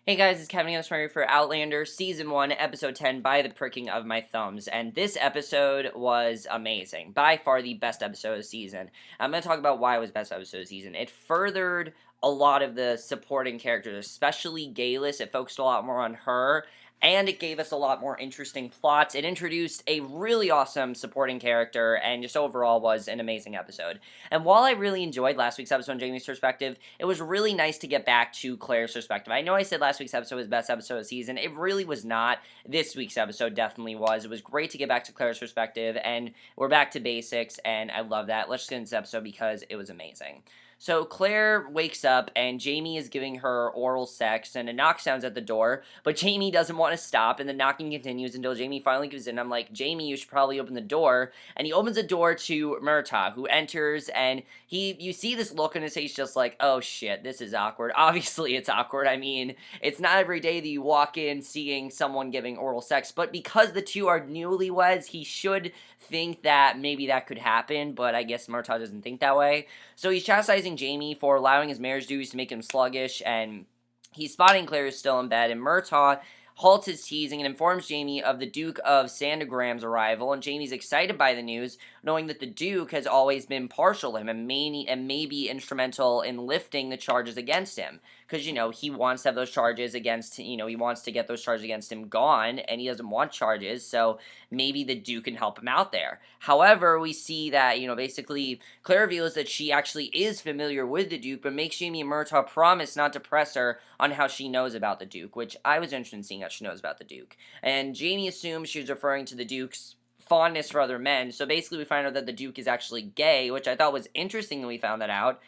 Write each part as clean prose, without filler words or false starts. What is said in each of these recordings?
Hey guys, it's Kevin Summary for Outlander, Season 1, Episode 10, By the Pricking of My Thumbs, and this episode was amazing. By far the best episode of the season. I'm going to talk about why it was best episode of the season. It furthered a lot of the supporting characters, especially Geiless. It focused a lot more on her, and it gave us a lot more interesting plots. It introduced a really awesome supporting character, and just overall was an amazing episode. And while I really enjoyed last week's episode on Jamie's perspective, it was really nice to get back to Claire's perspective. I know I said last week's episode was the best episode of the season. It really was not. This week's episode definitely was. It was great to get back to Claire's perspective, and we're back to basics, and I love that. Let's just get into this episode because it was amazing. So Claire wakes up and Jamie is giving her oral sex and a knock sounds at the door, but Jamie doesn't want to stop and the knocking continues until Jamie finally gives in. I'm like, Jamie, you should probably open the door. And he opens the door to Murtaugh, who enters, and you see this look on his face just like, oh shit, this is awkward. Obviously it's awkward. I mean, it's not every day that you walk in seeing someone giving oral sex, but because the two are newlyweds, he should think that maybe that could happen, but I guess Murtaugh doesn't think that way. So he's chastising Jamie for allowing his marriage duties to make him sluggish, and he's spotting Claire is still in bed, and Murtaugh halts his teasing and informs Jamie of the Duke of Sandagram's arrival, and Jamie's excited by the news, knowing that the Duke has always been partial to him and may be instrumental in lifting the charges against him. Because, he wants to have those charges against, he wants to get those charges against him gone, and he doesn't want charges, so maybe the Duke can help him out there. However, we see that, basically, Claire reveals that she actually is familiar with the Duke, but makes Jamie and Murtaugh promise not to press her on how she knows about the Duke, which I was interested in seeing how she knows about the Duke. And Jamie assumes she was referring to the Duke's fondness for other men, so basically we find out that the Duke is actually gay, which I thought was interesting that we found that out,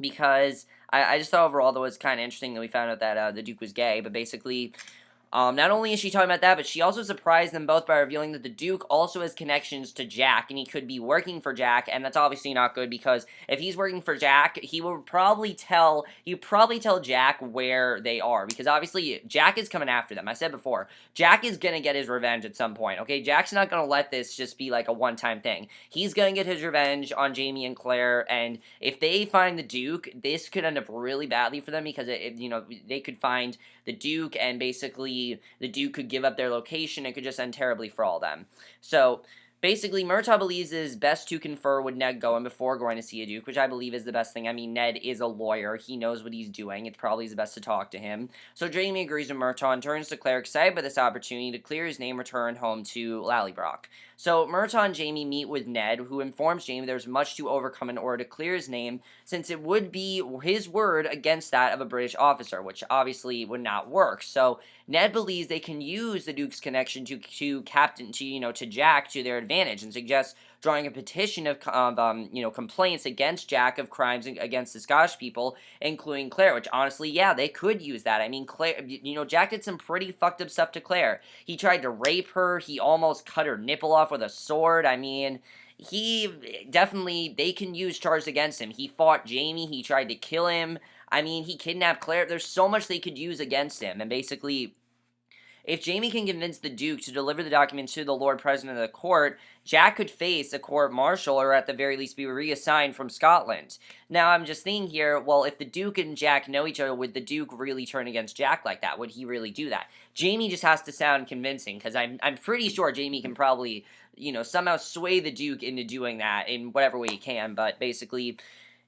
because I just thought overall that was kind of interesting that we found out that the Duke was gay, but basically, not only is she talking about that, but she also surprised them both by revealing that the Duke also has connections to Jack, and he could be working for Jack, and that's obviously not good, because if he's working for Jack, he'd probably tell Jack where they are, because obviously, Jack is coming after them. I said before, Jack is gonna get his revenge at some point, okay? Jack's not gonna let this just be like a one-time thing. He's gonna get his revenge on Jamie and Claire, and if they find the Duke, this could end up really badly for them, because they could find the Duke, and basically the Duke could give up their location. It could just end terribly for all of them. So basically, Murtaugh believes it is best to confer with Ned Gowen before going to see a Duke, which I believe is the best thing. I mean, Ned is a lawyer. He knows what he's doing. It's probably the best to talk to him. So Jamie agrees with Murtaugh and turns to Claire, excited by this opportunity to clear his name, return home to Lallybroch. So Murtaugh and Jamie meet with Ned, who informs Jamie there's much to overcome in order to clear his name, since it would be his word against that of a British officer, which obviously would not work. So Ned believes they can use the Duke's connection to Jack to their advantage, and suggests drawing a petition of complaints against Jack of crimes against the Scottish people, including Claire, which honestly, yeah, they could use that. I mean, Claire, Jack did some pretty fucked up stuff to Claire. He tried to rape her. He almost cut her nipple off with a sword. I mean, they can use charges against him. He fought Jamie. He tried to kill him. I mean, he kidnapped Claire. There's so much they could use against him, and basically, if Jamie can convince the Duke to deliver the documents to the Lord President of the court, Jack could face a court-martial or at the very least be reassigned from Scotland. Now, I'm just thinking here, well, if the Duke and Jack know each other, would the Duke really turn against Jack like that? Would he really do that? Jamie just has to sound convincing, because I'm pretty sure Jamie can probably, somehow sway the Duke into doing that in whatever way he can, but basically,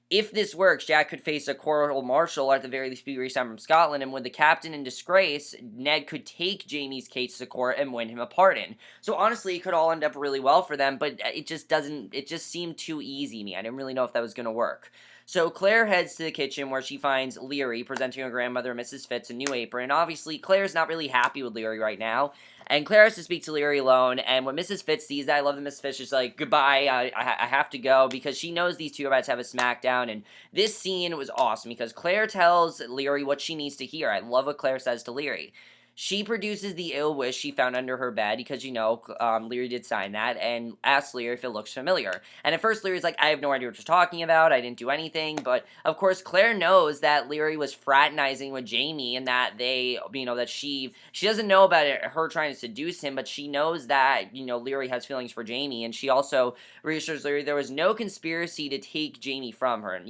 if this works, Jack could face a court-martial or at the very least be reassigned from Scotland, and with the captain in disgrace, Ned could take Jamie's case to court and win him a pardon. So honestly, it could all end up really well for them, but it just seemed too easy to me. I didn't really know if that was going to work. So Claire heads to the kitchen where she finds Leary presenting her grandmother, Mrs. Fitz, a new apron, and obviously Claire's not really happy with Leary right now, and Claire has to speak to Leary alone, and when Mrs. Fitz sees that, I love that Mrs. Fitz is like, goodbye, I have to go, because she knows these two are about to have a smackdown, and this scene was awesome, because Claire tells Leary what she needs to hear. I love what Claire says to Leary. She produces the ill wish she found under her bed because, Leary did sign that and asks Leary if it looks familiar. And at first, Leary's like, I have no idea what you're talking about. I didn't do anything. But of course, Claire knows that Leary was fraternizing with Jamie and that that she doesn't know about it, her trying to seduce him, but she knows that, Leary has feelings for Jamie. And she also reassures Leary there was no conspiracy to take Jamie from her. And,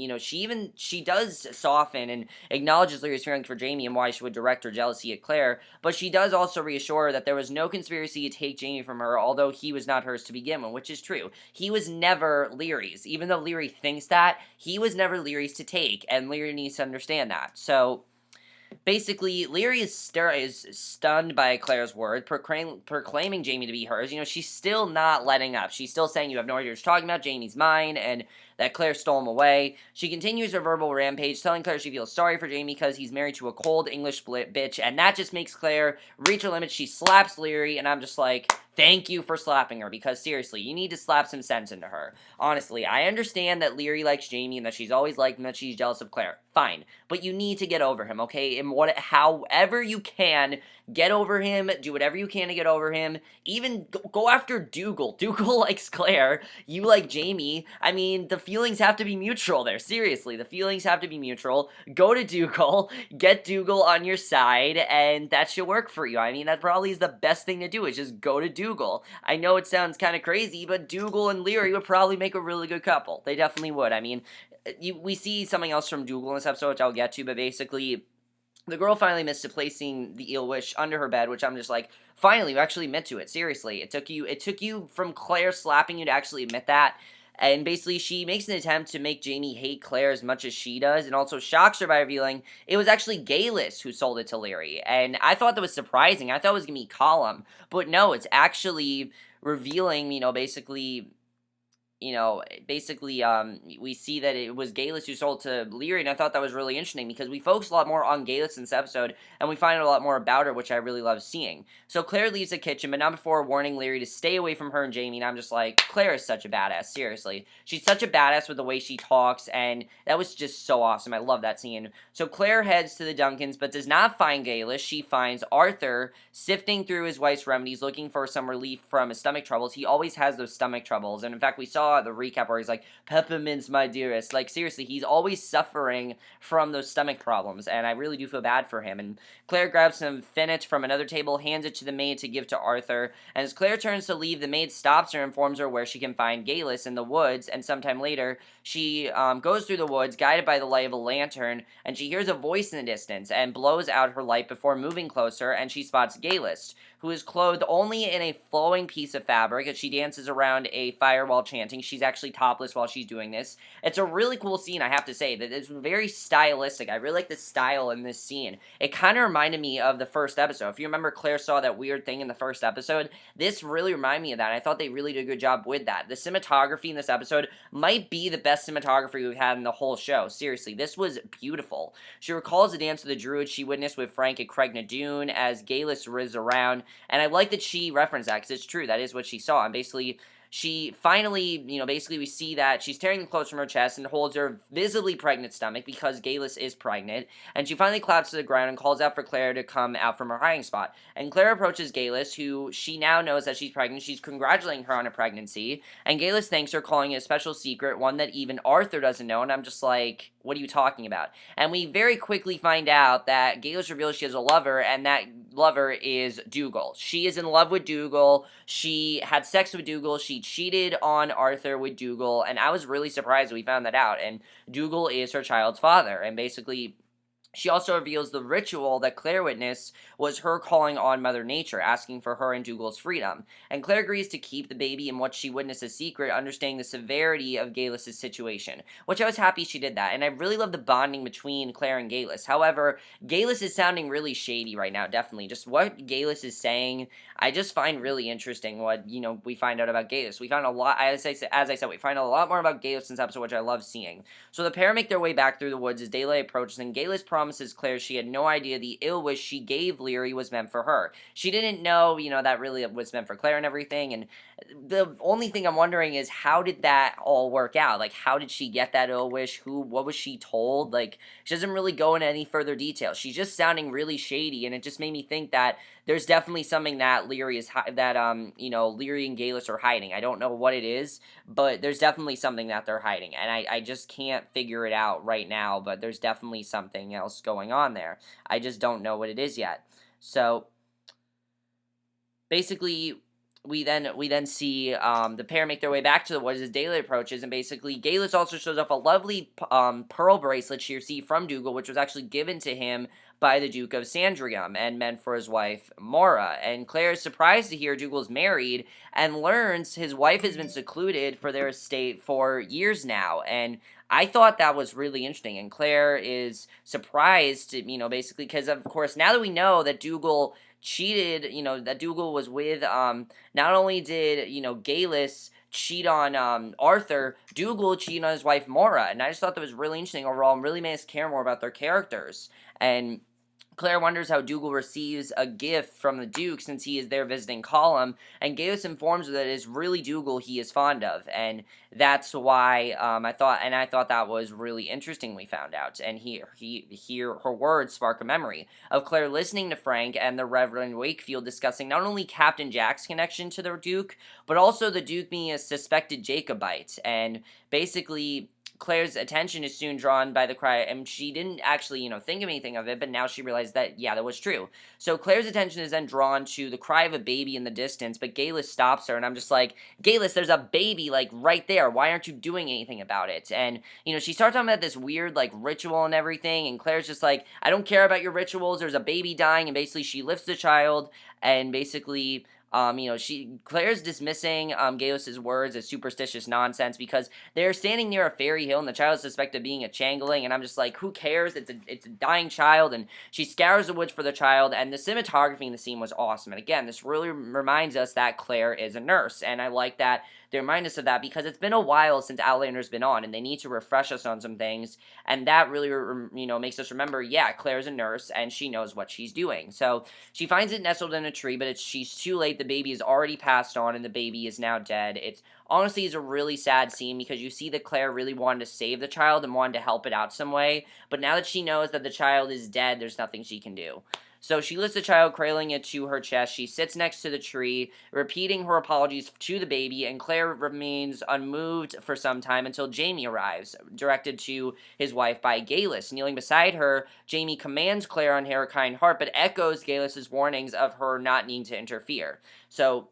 she does soften and acknowledges Leary's feelings for Jamie and why she would direct her jealousy at Claire, but she does also reassure her that there was no conspiracy to take Jamie from her, although he was not hers to begin with, which is true. He was never Leary's. Even though Leary thinks that, he was never Leary's to take, and Leary needs to understand that. So, basically, Leary is stunned by Claire's word, proclaiming Jamie to be hers. She's still not letting up. She's still saying, you have no idea what you're talking about, Jamie's mine, and that Claire stole him away. She continues her verbal rampage, telling Claire she feels sorry for Jamie because he's married to a cold English bitch, and that just makes Claire reach her limit. She slaps Leary, and I'm just like, thank you for slapping her, because seriously, you need to slap some sense into her. Honestly, I understand that Leary likes Jamie and that she's always liked him, that she's jealous of Claire. Fine. But you need to get over him, okay? And however you can, get over him, do whatever you can to get over him. Even go after Dougal. Dougal likes Claire. You like Jamie. I mean, the feelings have to be mutual there. Seriously, the feelings have to be mutual. Go to Dougal, get Dougal on your side, and that should work for you. I mean, that probably is the best thing to do, is just go to Dougal. I know it sounds kind of crazy, but Dougal and Leary would probably make a really good couple. They definitely would. I mean, we see something else from Dougal in this episode, which I'll get to, but basically, the girl finally admits to placing the ill wish under her bed, which I'm just like, finally, you actually admit to it. Seriously, it took you from Claire slapping you to actually admit that. And basically, she makes an attempt to make Jamie hate Claire as much as she does, and also shocks her by revealing it was actually Geiless who sold it to Leary. And I thought that was surprising. I thought it was going to be Colum. But no, it's actually revealing, we see that it was Geiless who sold to Leary, and I thought that was really interesting because we focus a lot more on Geiless in this episode, and we find out a lot more about her, which I really love seeing. So Claire leaves the kitchen, but not before warning Leary to stay away from her and Jamie, and I'm just like, Claire is such a badass, seriously. She's such a badass with the way she talks, and that was just so awesome. I love that scene. So Claire heads to the Duncans, but does not find Geiless. She finds Arthur sifting through his wife's remedies, looking for some relief from his stomach troubles. He always has those stomach troubles, and in fact, we saw the recap where he's like, peppermints, my dearest. Like, seriously, he's always suffering from those stomach problems, and I really do feel bad for him. And Claire grabs some finnet from another table, hands it to the maid to give to Arthur, and as Claire turns to leave, the maid stops her and informs her where she can find Geiless in the woods, and sometime later, she goes through the woods, guided by the light of a lantern, and she hears a voice in the distance, and blows out her light before moving closer, and she spots Geiless, who is clothed only in a flowing piece of fabric as she dances around a fire while chanting. She's actually topless while she's doing this. It's a really cool scene, I have to say. That it's very stylistic. I really like the style in this scene. It kind of reminded me of the first episode. If you remember, Claire saw that weird thing in the first episode. This really reminded me of that. I thought they really did a good job with that. The cinematography in this episode might be the best cinematography we've had in the whole show. Seriously, this was beautiful. She recalls the dance of the druids she witnessed with Frank at Craig Nadoon as Geiless riz around, and I like that she referenced that, because it's true, that is what she saw, and basically, she finally, we see that she's tearing the clothes from her chest and holds her visibly pregnant stomach, because Geiless is pregnant, and she finally collapses to the ground and calls out for Claire to come out from her hiding spot, and Claire approaches Geiless, who she now knows that she's pregnant. She's congratulating her on a pregnancy, and Geiless thanks her, calling it a special secret, one that even Arthur doesn't know, and I'm just like, what are you talking about? And we very quickly find out that Geiless reveals she has a lover, and that lover is Dougal. She is in love with Dougal. She had sex with Dougal. She cheated on Arthur with Dougal, and I was really surprised we found that out. And Dougal is her child's father, and basically, she also reveals the ritual that Claire witnessed was her calling on Mother Nature, asking for her and Dougal's freedom. And Claire agrees to keep the baby and what she witnessed a secret, understanding the severity of Geiless' situation, which I was happy she did that. And I really love the bonding between Claire and Geiless. However, Geiless is sounding really shady right now, definitely. Just what Geiless is saying, I just find really interesting what, we find out about Geiless. We found a lot, as I said, we find out a lot more about Geiless in this episode, which I love seeing. So the pair make their way back through the woods as daylight approaches, and Geiless promises promises Claire she had no idea the ill wish she gave Leary was meant for her. She didn't know, that really was meant for Claire and everything, and the only thing I'm wondering is how did that all work out? Like, how did she get that ill wish? What was she told? Like, she doesn't really go into any further detail. She's just sounding really shady, and it just made me think that there's definitely something that Leary and Geiless are hiding. I don't know what it is, but there's definitely something that they're hiding, and I just can't figure it out right now, but there's definitely something else going on there. I just don't know what it is yet. So, basically, we then see the pair make their way back to the woods as daylight approaches, and basically Geiless also shows off a lovely pearl bracelet she received from Dougal, which was actually given to him by the Duke of Sandringham and meant for his wife Maura. And Claire is surprised to hear Dougal's married and learns his wife has been secluded for their estate for years now. And I thought that was really interesting, and Claire is surprised, basically, because of course now that we know that Dougal cheated, that Dougal was with, not only did, Geiless cheat on, Arthur, Dougal cheated on his wife Maura, and I just thought that was really interesting overall, and really made us care more about their characters, and Claire wonders how Dougal receives a gift from the Duke since he is there visiting Colum, and Gaius informs her that it is really Dougal he is fond of, and that's why I thought that was really interesting. We found out, and here her words spark a memory of Claire listening to Frank and the Reverend Wakefield discussing not only Captain Jack's connection to the Duke, but also the Duke being a suspected Jacobite, and basically Claire's attention is soon drawn by the cry, and she didn't actually, think of anything of it, but now she realized that, yeah, that was true. So Claire's attention is then drawn to the cry of a baby in the distance, but Geiless stops her, and I'm just like, Geiless, there's a baby, like, right there. Why aren't you doing anything about it? And, she starts talking about this weird, like, ritual and everything, and Claire's just like, I don't care about your rituals, there's a baby dying, and basically she lifts the child, and basically Claire's dismissing Geillis' words as superstitious nonsense because they're standing near a fairy hill and the child is suspected of being a changeling, and I'm just like, who cares? It's a dying child, and she scours the woods for the child, and the cinematography in the scene was awesome. And again, this really reminds us that Claire is a nurse, and I like that they remind us of that because it's been a while since Outlander's been on, and they need to refresh us on some things, and that really, makes us remember, yeah, Claire's a nurse, and she knows what she's doing. So she finds it nestled in a tree, but she's too late. The baby is already passed on, and the baby is now dead. It's honestly is a really sad scene because you see that Claire really wanted to save the child and wanted to help it out some way, but now that she knows that the child is dead, there's nothing she can do. So she lifts the child, cradling it to her chest. She sits next to the tree, repeating her apologies to the baby, and Claire remains unmoved for some time until Jamie arrives, directed to his wife by Geiless. Kneeling beside her, Jamie commands Claire on her kind heart, but echoes Geillis' warnings of her not needing to interfere. So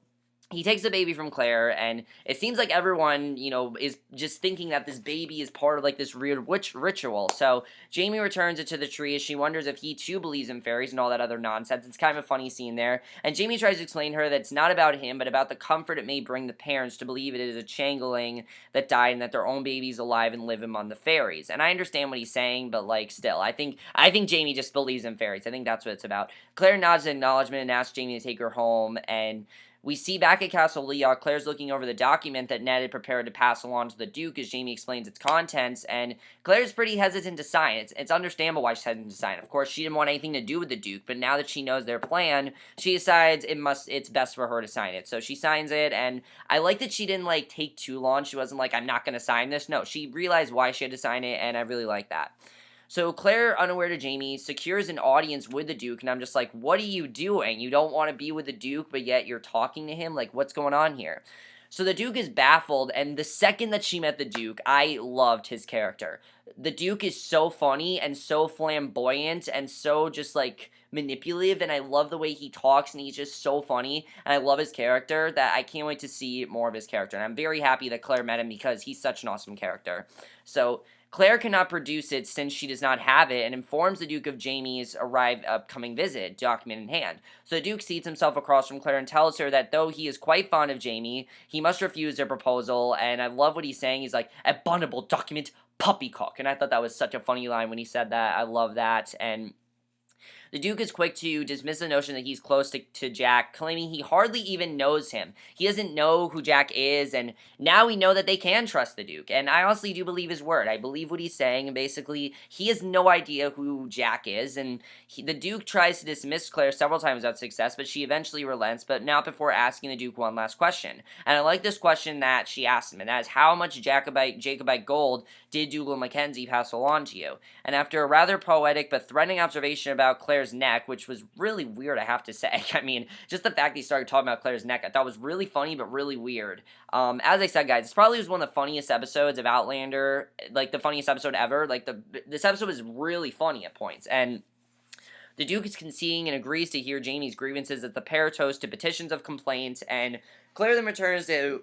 he takes the baby from Claire, and it seems like everyone, is just thinking that this baby is part of, like, this weird witch ritual. So Jamie returns it to the tree as she wonders if he, too, believes in fairies and all that other nonsense. It's kind of a funny scene there. And Jamie tries to explain to her that it's not about him, but about the comfort it may bring the parents to believe it is a changeling that died and that their own baby's alive and live among the fairies. And I understand what he's saying, but, like, still, I think Jamie just believes in fairies. I think that's what it's about. Claire nods in acknowledgement and asks Jamie to take her home, and we see back at Castle Leoch, Claire's looking over the document that Ned had prepared to pass along to the Duke as Jamie explains its contents, and Claire's pretty hesitant to sign. It's understandable why she's hesitant to sign. Of course, she didn't want anything to do with the Duke, but now that she knows their plan, she decides it's best for her to sign it. So she signs it, and I like that she didn't, like, take too long. She wasn't like, I'm not going to sign this. No, she realized why she had to sign it, and I really like that. So Claire, unaware to Jamie, secures an audience with the Duke, and I'm just like, what are you doing? You don't want to be with the Duke, but yet you're talking to him? Like, what's going on here? So the Duke is baffled, and the second that she met the Duke, I loved his character. The Duke is so funny and so flamboyant and so just, like, manipulative, and I love the way he talks, and he's just so funny, and I love his character that I can't wait to see more of his character, and I'm very happy that Claire met him because he's such an awesome character. So Claire cannot produce it since she does not have it and informs the Duke of Jamie's upcoming visit, document in hand. So the Duke seats himself across from Claire and tells her that though he is quite fond of Jamie, he must refuse their proposal, and I love what he's saying. He's like, abominable document, puppycock, and I thought that was such a funny line when he said that. I love that, and The Duke is quick to dismiss the notion that he's close to Jack, claiming he hardly even knows him. He doesn't know who Jack is, and now we know that they can trust the Duke, and I honestly do believe his word. I believe what he's saying, and basically, he has no idea who Jack is, and the Duke tries to dismiss Claire several times without success, but she eventually relents, but not before asking the Duke one last question. And I like this question that she asked him, and that is, how much Jacobite gold did Dougal and Mackenzie pass along to you? And after a rather poetic but threatening observation about Claire's neck, which was really weird, I have to say. I mean, just the fact that he started talking about Claire's neck, I thought was really funny, but really weird. As I said, guys, this probably was one of the funniest episodes of Outlander, like the funniest episode ever. Like this episode was really funny at points, and the Duke is conceding and agrees to hear Jamie's grievances as the pair toast to petitions of complaint, and Claire then returns to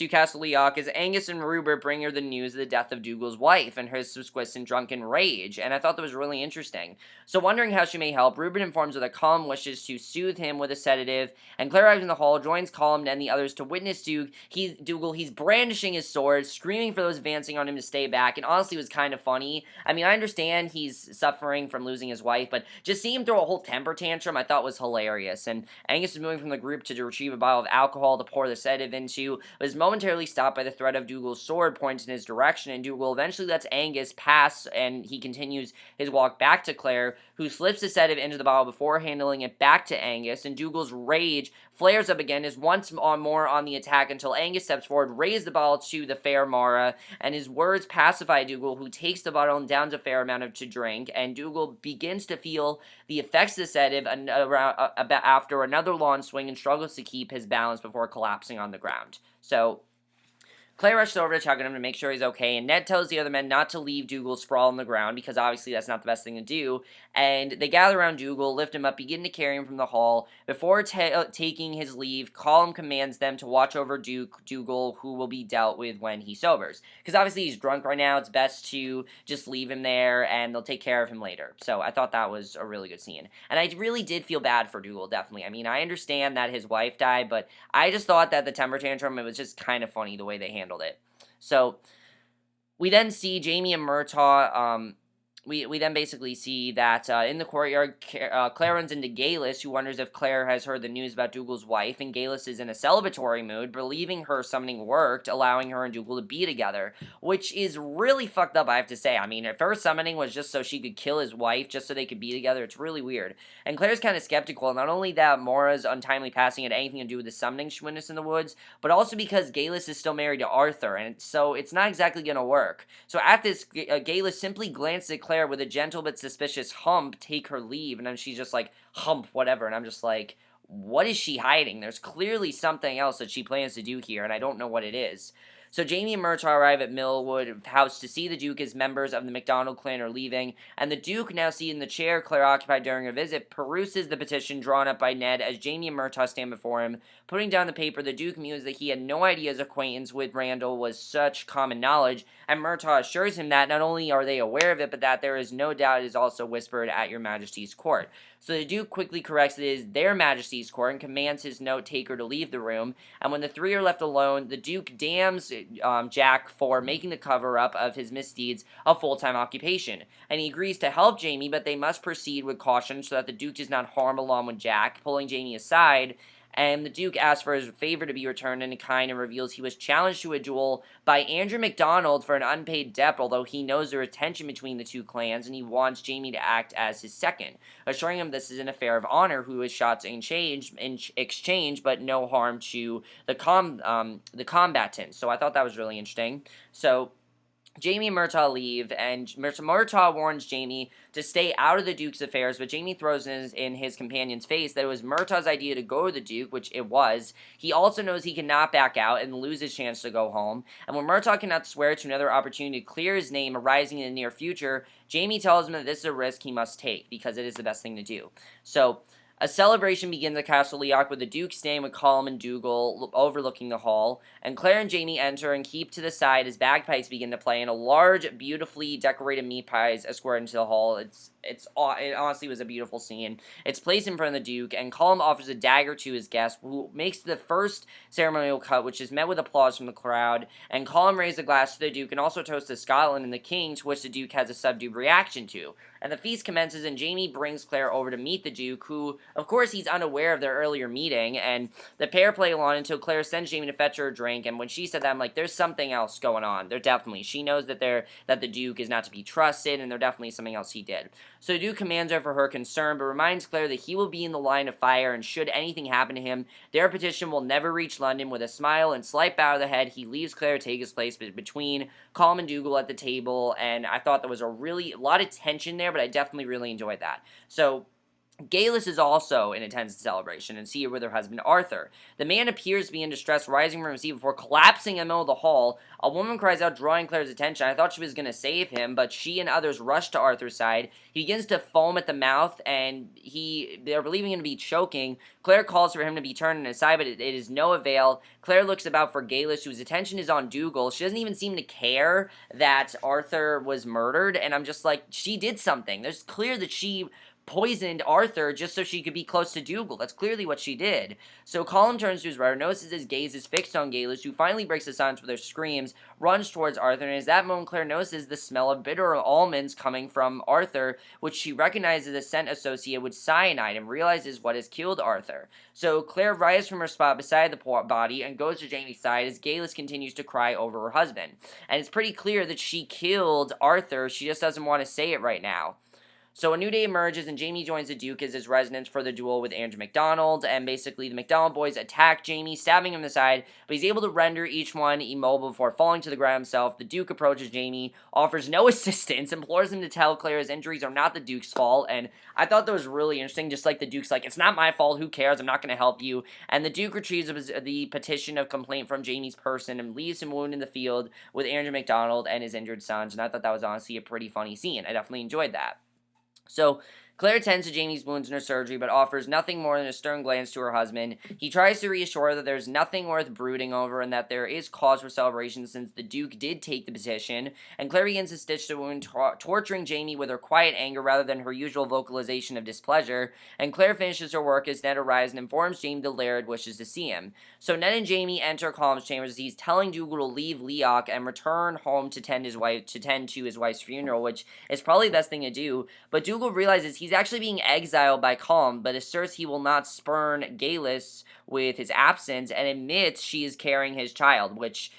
Castle Leoch as Angus and Rupert bring her the news of the death of Dougal's wife and her subsequent drunken rage, and I thought that was really interesting. So wondering how she may help, Rupert informs her that Colm wishes to soothe him with a sedative, and Claire arrives in the hall, joins Colm and the others to witness Dougal. He's brandishing his sword, screaming for those advancing on him to stay back, and honestly it was kind of funny. I mean, I understand he's suffering from losing his wife, but just seeing him throw a whole temper tantrum I thought was hilarious, and Angus is moving from the group to retrieve a bottle of alcohol to pour the sedative into, but is momentarily stopped by the threat of Dougal's sword pointed in his direction, and Dougal eventually lets Angus pass, and he continues his walk back to Claire, who slips the sedative into the bottle before handling it back to Angus, and Dougal's rage flares up again, is once more on the attack until Angus steps forward, raises the bottle to the fair Maura, and his words pacify Dougal, who takes the bottle and downs a fair amount to drink, and Dougal begins to feel the effects of the sedative after another long swing and struggles to keep his balance before collapsing on the ground. So Claire rushes over to check on him to make sure he's okay, and Ned tells the other men not to leave Dougal sprawl on the ground, because obviously that's not the best thing to do, and they gather around Dougal, lift him up, begin to carry him from the hall. Before taking his leave, Colm commands them to watch over Dougal, who will be dealt with when he sobers. Because obviously he's drunk right now, it's best to just leave him there, and they'll take care of him later. So I thought that was a really good scene. And I really did feel bad for Dougal, definitely. I mean, I understand that his wife died, but I just thought that the temper tantrum, it was just kind of funny the way they handled it. So we then see Jamie and Murtaugh. We then basically see that in the courtyard, Claire runs into Geiless, who wonders if Claire has heard the news about Dougal's wife, and Geiless is in a celebratory mood, believing her summoning worked, allowing her and Dougal to be together, which is really fucked up, I have to say. I mean, if her summoning was just so she could kill his wife, just so they could be together, it's really weird. And Claire's kind of skeptical, not only that Maura's untimely passing had anything to do with the summoning she witnessed in the woods, but also because Geiless is still married to Arthur, and so it's not exactly going to work. So at this, Geiless simply glances at Claire with a gentle but suspicious hump, take her leave, and then she's just like, hump, whatever, and I'm just like, what is she hiding? There's clearly something else that she plans to do here, and I don't know what it is. So Jamie and Murtaugh arrive at Millwood House to see the Duke as members of the MacDonald clan are leaving, and the Duke, now seated in the chair Claire occupied during her visit, peruses the petition drawn up by Ned as Jamie and Murtaugh stand before him. Putting down the paper, the Duke mused that he had no idea his acquaintance with Randall was such common knowledge, and Murtaugh assures him that not only are they aware of it, but that there is no doubt it is also whispered at your Majesty's court. So the Duke quickly corrects it is their Majesty's court and commands his note-taker to leave the room, and when the three are left alone, the Duke damns Jack for making the cover-up of his misdeeds a full-time occupation, and he agrees to help Jamie, but they must proceed with caution so that the Duke does not harm along with Jack, pulling Jamie aside, and the Duke asks for his favor to be returned in kind and reveals he was challenged to a duel by Andrew MacDonald for an unpaid debt, although he knows there is tension between the two clans, and he wants Jamie to act as his second, assuring him this is an affair of honor, who is shots in exchange, but no harm to the combatants. So I thought that was really interesting. So Jamie and Murtaugh leave, and Murtaugh warns Jamie to stay out of the Duke's affairs, but Jamie throws in his companion's face that it was Murtaugh's idea to go to the Duke, which it was. He also knows he cannot back out and lose his chance to go home, and when Murtaugh cannot swear to another opportunity to clear his name arising in the near future, Jamie tells him that this is a risk he must take, because it is the best thing to do. So a celebration begins at Castle Leoch with the Duke staying with Colm and Dougal overlooking the hall, and Claire and Jamie enter and keep to the side as bagpipes begin to play, and a large, beautifully decorated meat pies escort into the hall. It honestly was a beautiful scene. It's placed in front of the Duke, and Colm offers a dagger to his guest, who makes the first ceremonial cut, which is met with applause from the crowd, and Colm raises a glass to the Duke and also toasts to Scotland and the King, to which the Duke has a subdued reaction to. and the feast commences, and Jamie brings Claire over to meet the Duke, who, of course, he's unaware of their earlier meeting, and the pair play along until Claire sends Jamie to fetch her a drink, and when she said that, I'm like, there's something else going on. There definitely. She knows that the Duke is not to be trusted, and there definitely something else he did. So the Duke commands her for her concern, but reminds Claire that he will be in the line of fire, and should anything happen to him, their petition will never reach London. With a smile and slight bow of the head, he leaves Claire to take his place between Colm and Dougal at the table, and I thought there was a lot of tension there, but I definitely really enjoyed that. So Geiless is also in attendance at the celebration and see her with her husband Arthur. The man appears to be in distress, rising from his seat before collapsing in the middle of the hall. A woman cries out, drawing Claire's attention. I thought she was going to save him, but she and others rush to Arthur's side. He begins to foam at the mouth, and they're believing him to be choking. Claire calls for him to be turned aside, but it is no avail. Claire looks about for Geiless, whose attention is on Dougal. She doesn't even seem to care that Arthur was murdered, and I'm just like, she did something. It's clear that she poisoned Arthur just so she could be close to Dougal. That's clearly what she did. So Colm turns to his right, notices his gaze is fixed on Geiless, who finally breaks the silence with her screams, runs towards Arthur, and at that moment Claire notices the smell of bitter almonds coming from Arthur, which she recognizes as a scent associated with cyanide, and realizes what has killed Arthur. So Claire rises from her spot beside the body and goes to Jamie's side as Geiless continues to cry over her husband. And it's pretty clear that she killed Arthur, she just doesn't want to say it right now. So a new day emerges, and Jamie joins the Duke as his residence for the duel with Andrew MacDonald, and basically the MacDonald boys attack Jamie, stabbing him in the side, but he's able to render each one immobile before falling to the ground himself. The Duke approaches Jamie, offers no assistance, implores him to tell Claire his injuries are not the Duke's fault, and I thought that was really interesting, just like the Duke's like, it's not my fault, who cares, I'm not going to help you, and the Duke retrieves the petition of complaint from Jamie's person and leaves him wounded in the field with Andrew MacDonald and his injured sons, and I thought that was honestly a pretty funny scene. I definitely enjoyed that. So, Claire tends to Jamie's wounds in her surgery, but offers nothing more than a stern glance to her husband. He tries to reassure her that there's nothing worth brooding over and that there is cause for celebration since the Duke did take the position, and Claire begins to stitch the wound, torturing Jamie with her quiet anger rather than her usual vocalization of displeasure, and Claire finishes her work as Ned arrives and informs Jamie the Laird wishes to see him. So Ned and Jamie enter Colm's chambers as he's telling Dougal to leave Leoch and return home to tend to his wife's funeral, which is probably the best thing to do, but Dougal realizes he's actually being exiled by Colm, but asserts he will not spurn Geiless with his absence and admits she is carrying his child, which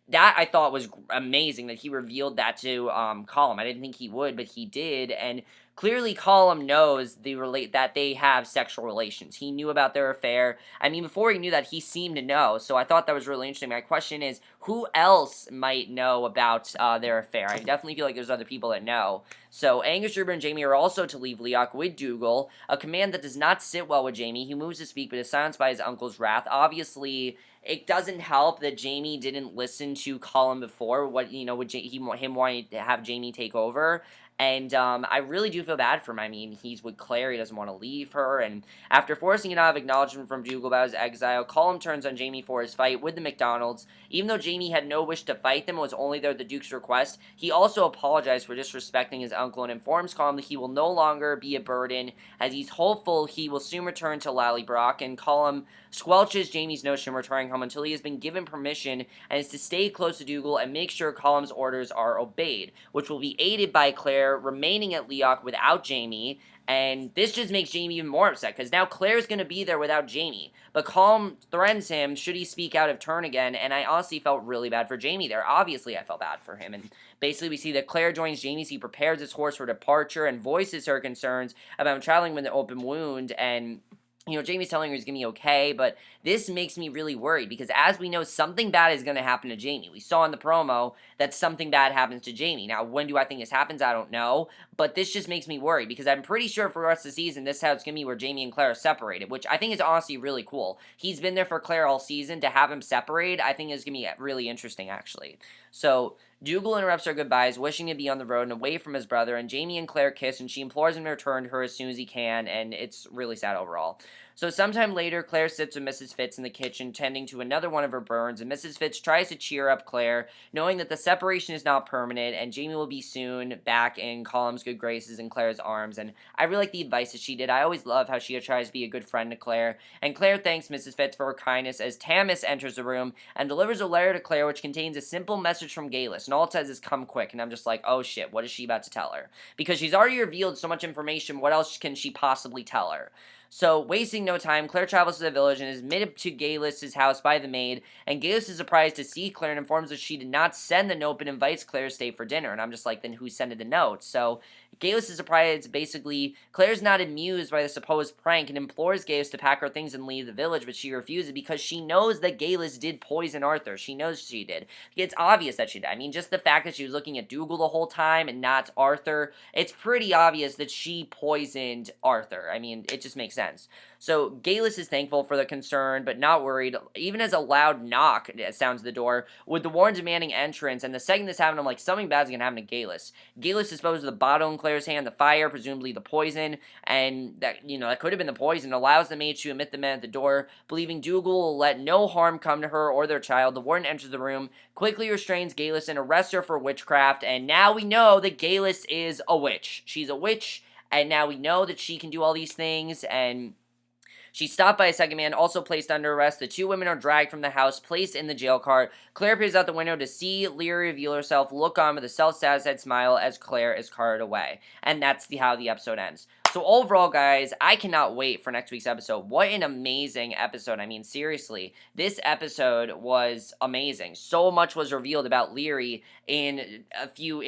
that I thought was amazing that he revealed that to Colm. I didn't think he would, but he did, and clearly Colm knows that they have sexual relations. He knew about their affair. I mean, before he knew that, he seemed to know, so I thought that was really interesting. My question is, who else might know about their affair? I definitely feel like there's other people that know. So Angus, Ruber, and Jamie are also to leave Leoch with Dougal, a command that does not sit well with Jamie. He moves to speak, but is silenced by his uncle's wrath. Obviously, it doesn't help that Jamie didn't listen to Colin before, him wanting to have Jamie take over. And I really do feel bad for him. I mean, he's with Claire. He doesn't want to leave her. And after forcing a nod of acknowledgement from Dougal about his exile, Colin turns on Jamie for his fight with the MacDonalds. Even though Jamie had no wish to fight them and was only there at the Duke's request, he also apologized for disrespecting his uncle and informs Colin that he will no longer be a burden, as he's hopeful he will soon return to Lallybroch. And Colin squelches Jamie's notion of returning home until he has been given permission and is to stay close to Dougal and make sure Colin's orders are obeyed, which will be aided by Claire remaining at Leoch without Jamie, and this just makes Jamie even more upset, because now Claire's going to be there without Jamie, but Colm threatens him should he speak out of turn again, and I honestly felt really bad for Jamie there. Obviously, I felt bad for him, and basically we see that Claire joins Jamie as he prepares his horse for departure and voices her concerns about traveling with an open wound, and Jamie's telling her he's going to be okay, but this makes me really worried because, as we know, something bad is going to happen to Jamie. We saw in the promo that something bad happens to Jamie. Now, when do I think this happens? I don't know, but this just makes me worried because I'm pretty sure for the rest of the season, this is how it's going to be where Jamie and Claire are separated, which I think is honestly really cool. He's been there for Claire all season. To have him separate, I think is going to be really interesting, actually. So Dougal interrupts our goodbyes, wishing to be on the road and away from his brother, and Jamie and Claire kiss, and she implores him to return to her as soon as he can, and it's really sad overall. So sometime later, Claire sits with Mrs. Fitz in the kitchen, tending to another one of her burns, and Mrs. Fitz tries to cheer up Claire, knowing that the separation is not permanent, and Jamie will be soon back in Colum's good graces in Claire's arms, and I really like the advice that she did. I always love how she tries to be a good friend to Claire, and Claire thanks Mrs. Fitz for her kindness as Tamis enters the room and delivers a letter to Claire which contains a simple message from Geiless, and all it says is come quick, and I'm just like, oh shit, what is she about to tell her? Because she's already revealed so much information, what else can she possibly tell her? So, wasting no time, Claire travels to the village and is admitted to Geiless' house by the maid, and Geiless is surprised to see Claire and informs that she did not send the note but invites Claire to stay for dinner, and I'm just like, then who sent the note? So, Geiless is surprised, basically, Claire's not amused by the supposed prank and implores Geiless to pack her things and leave the village, but she refuses because she knows that Geiless did poison Arthur. She knows she did. It's obvious that she did. I mean, just the fact that she was looking at Dougal the whole time and not Arthur, it's pretty obvious that she poisoned Arthur. I mean, it just makes sense. So, Geiless is thankful for the concern, but not worried, even as a loud knock sounds at the door, with the Warren demanding entrance, and the second this happened, I'm like, something bad's gonna happen to Geiless. Geiless disposed of the bottle in Claire's hand, the fire, presumably the poison, and that, that could have been the poison, allows the maid to admit the men at the door, believing Dougal will let no harm come to her or their child. The warden enters the room, quickly restrains Geiless and arrests her for witchcraft, and now we know that Geiless is a witch. She's a witch, and now we know that she can do all these things, and she's stopped by a second man, also placed under arrest. The two women are dragged from the house, placed in the jail cart. Claire peers out the window to see Leary reveal herself, look on with a self-satisfied smile as Claire is carted away. And that's how the episode ends. So overall, guys, I cannot wait for next week's episode. What an amazing episode. I mean, seriously, this episode was amazing. So much was revealed about Leary in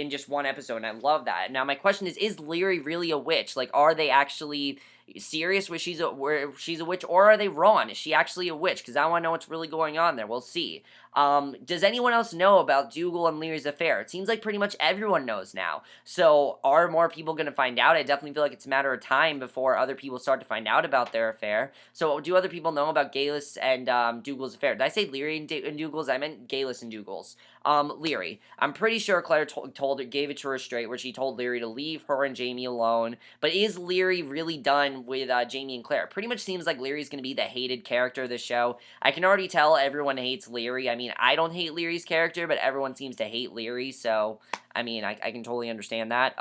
just one episode, and I love that. Now, my question is Leary really a witch? Like, are they actually serious where she's a witch, or are they wrong? Is she actually a witch? Because I want to know what's really going on there. We'll see. Does anyone else know about Dougal and Leary's affair? It seems like pretty much everyone knows now. So, are more people going to find out? I definitely feel like it's a matter of time before other people start to find out about their affair. So, do other people know about Geiless and Dougal's affair? Did I say Leary and Dougal's? I meant Geiless and Dougal's. Leary. I'm pretty sure Claire gave it to her straight, where she told Leary to leave her and Jamie alone. But is Leary really done with Jamie and Claire? Pretty much seems like Leary's going to be the hated character of the show. I can already tell everyone hates Leary. I mean, I don't hate Leary's character, but everyone seems to hate Leary, so, I mean, I can totally understand that.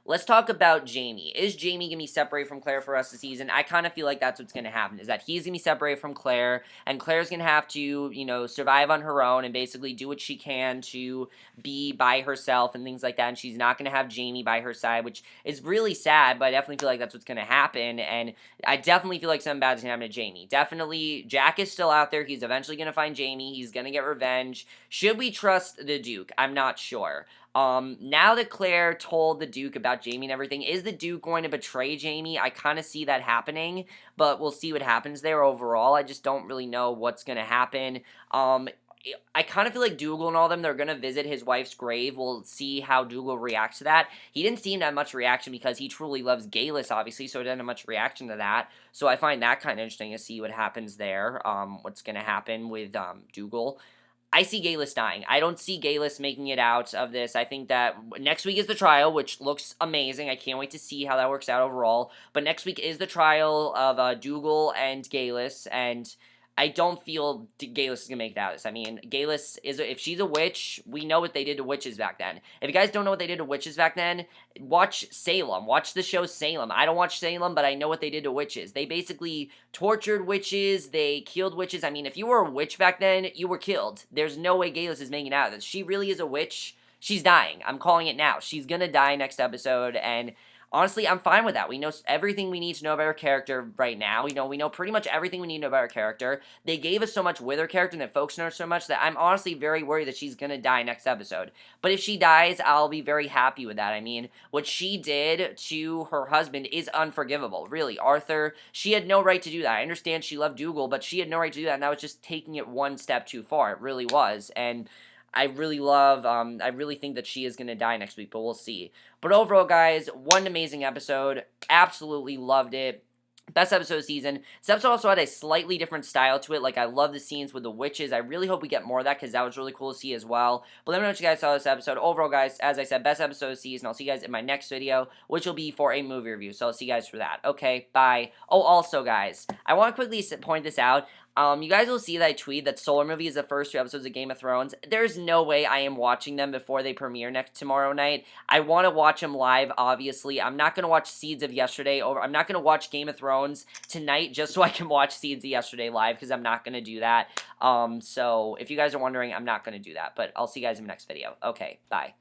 Let's talk about Jamie. Is Jamie going to be separated from Claire for the rest of the season? I kind of feel like that's what's going to happen, is that he's going to be separated from Claire, and Claire's going to have to, survive on her own and basically do what she can to be by herself and things like that, and she's not going to have Jamie by her side, which is really sad, but I definitely feel like that's what's going to happen, and I definitely feel like something bad's going to happen to Jamie. Definitely, Jack is still out there. He's eventually going to find Jamie. He's going to get revenge. Should we trust the Duke? I'm not sure. Now that Claire told the Duke about Jamie and everything, is the Duke going to betray Jamie? I kind of see that happening, but we'll see what happens there overall. I just don't really know what's going to happen. I kind of feel like Dougal and all them, they're going to visit his wife's grave. We'll see how Dougal reacts to that. He didn't seem to have much reaction because he truly loves Geiless, obviously, so he didn't have much reaction to that. So I find that kind of interesting to see what happens there, what's going to happen with Dougal. I see Geiless dying. I don't see Geiless making it out of this. I think that next week is the trial, which looks amazing. I can't wait to see how that works out overall. But next week is the trial of Dougal and Geiless, and I don't feel Geiless is going to make it out of this. I mean, Geiless, if she's a witch, we know what they did to witches back then. If you guys don't know what they did to witches back then, watch Salem. Watch the show Salem. I don't watch Salem, but I know what they did to witches. They basically tortured witches. They killed witches. I mean, if you were a witch back then, you were killed. There's no way Geiless is making it out of this. She really is a witch. She's dying. I'm calling it now. She's going to die next episode, and honestly, I'm fine with that. We know everything we need to know about her character right now. We know pretty much everything we need to know about her character. They gave us so much with her character and that folks know her so much that I'm honestly very worried that she's going to die next episode. But if she dies, I'll be very happy with that. I mean, what she did to her husband is unforgivable. Really, Arthur, she had no right to do that. I understand she loved Dougal, but she had no right to do that, and that was just taking it one step too far. It really was, and I really think that she is going to die next week, but we'll see. But overall, guys, one amazing episode. Absolutely loved it. Best episode of the season. This episode also had a slightly different style to it. Like, I love the scenes with the witches. I really hope we get more of that because that was really cool to see as well. But let me know what you guys saw this episode. Overall, guys, as I said, best episode of the season. I'll see you guys in my next video, which will be for a movie review. So I'll see you guys for that. Okay, bye. Oh, also, guys, I want to quickly point this out. You guys will see that I tweet that Solar Movie is the first 2 episodes of Game of Thrones. There's no way I am watching them before they premiere tomorrow night. I want to watch them live, obviously. I'm not going to watch Seeds of Yesterday over. I'm not going to watch Game of Thrones tonight just so I can watch Seeds of Yesterday live because I'm not going to do that. So if you guys are wondering, I'm not going to do that. But I'll see you guys in the next video. Okay, bye.